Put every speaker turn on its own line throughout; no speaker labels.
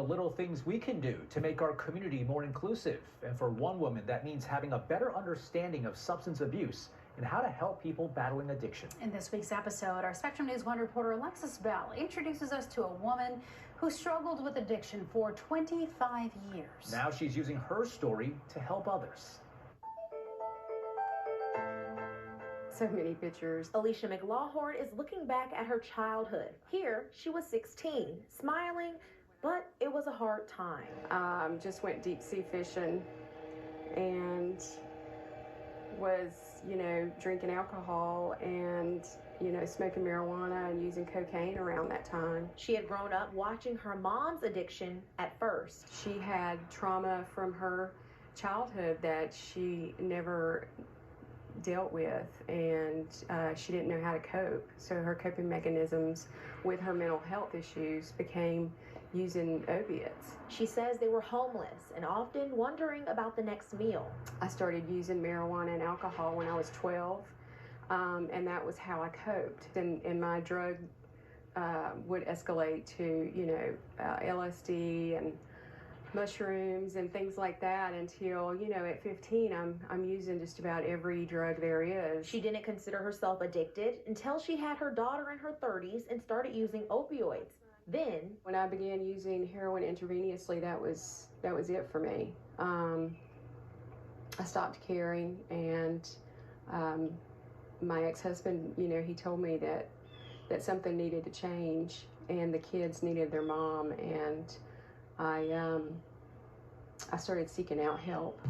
The little things we can do to make our community more inclusive. And for one woman, that means having a better understanding of substance abuse and how to help people battling addiction.
In this week's episode, our Spectrum News 1 reporter Alexis Bell introduces us to a woman who struggled with addiction for 25 years.
Now she's using her story to help others.
So many pictures.
Alicia McLawhorn is looking back at her childhood. Here, she was 16, smiling, but it was a hard time.
Just went deep sea fishing and was, drinking alcohol and, smoking marijuana and using cocaine around that time.
She had grown up watching her mom's addiction at first.
She had trauma from her childhood that she never dealt with, and she didn't know how to cope. So her coping mechanisms with her mental health issues became using opiates.
She says they were homeless and often wondering about the next meal.
I started using marijuana and alcohol when I was 12, and that was how I coped. And my drug would escalate to, LSD and mushrooms and things like that until, at 15, I'm using just about every drug there is.
She didn't consider herself addicted until she had her daughter in her 30s and started using opioids. Then,
when I began using heroin intravenously, that was it for me. I stopped caring, and my ex-husband, he told me that something needed to change, and the kids needed their mom, and I started seeking out help.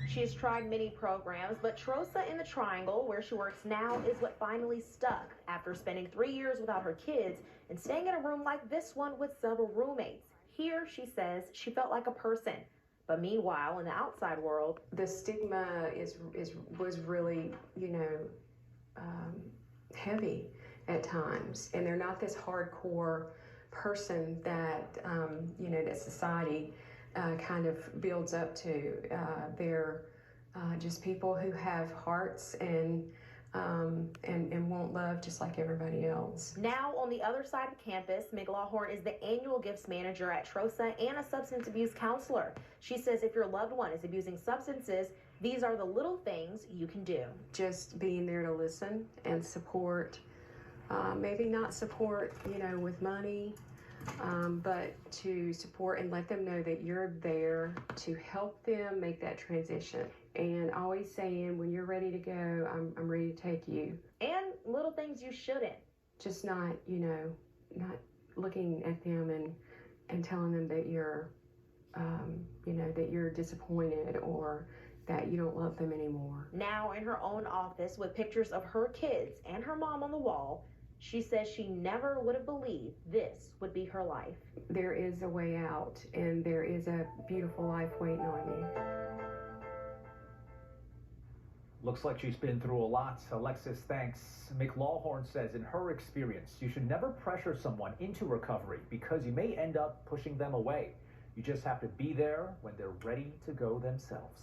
She has tried many programs, but Trosa in the Triangle, where she works now, is what finally stuck after spending 3 years without her kids and staying in a room like this one with several roommates. Here, she says, she felt like a person. But meanwhile, in the outside world,
the stigma was really, heavy at times, and they're not this hardcore person that that society kind of builds up to. They're just people who have hearts and want love just like everybody else.
Now on the other side of campus, McLawhorn is the annual gifts manager at Trosa and a substance abuse counselor. She says if your loved one is abusing substances, these are the little things you can do.
Just being there to listen and support. Maybe not support, with money, but to support and let them know that you're there to help them make that transition. And always saying, when you're ready to go, I'm ready to take you.
And little things you shouldn't.
Just not, not looking at them and telling them that you're, that you're disappointed or that you don't love them anymore.
Now in her own office with pictures of her kids and her mom on the wall, she says she never would have believed this would be her life.
There is a way out, and there is a beautiful life waiting on me.
Looks like she's been through a lot. Alexis thanks. McLawhorn says in her experience, you should never pressure someone into recovery because you may end up pushing them away. You just have to be there when they're ready to go themselves.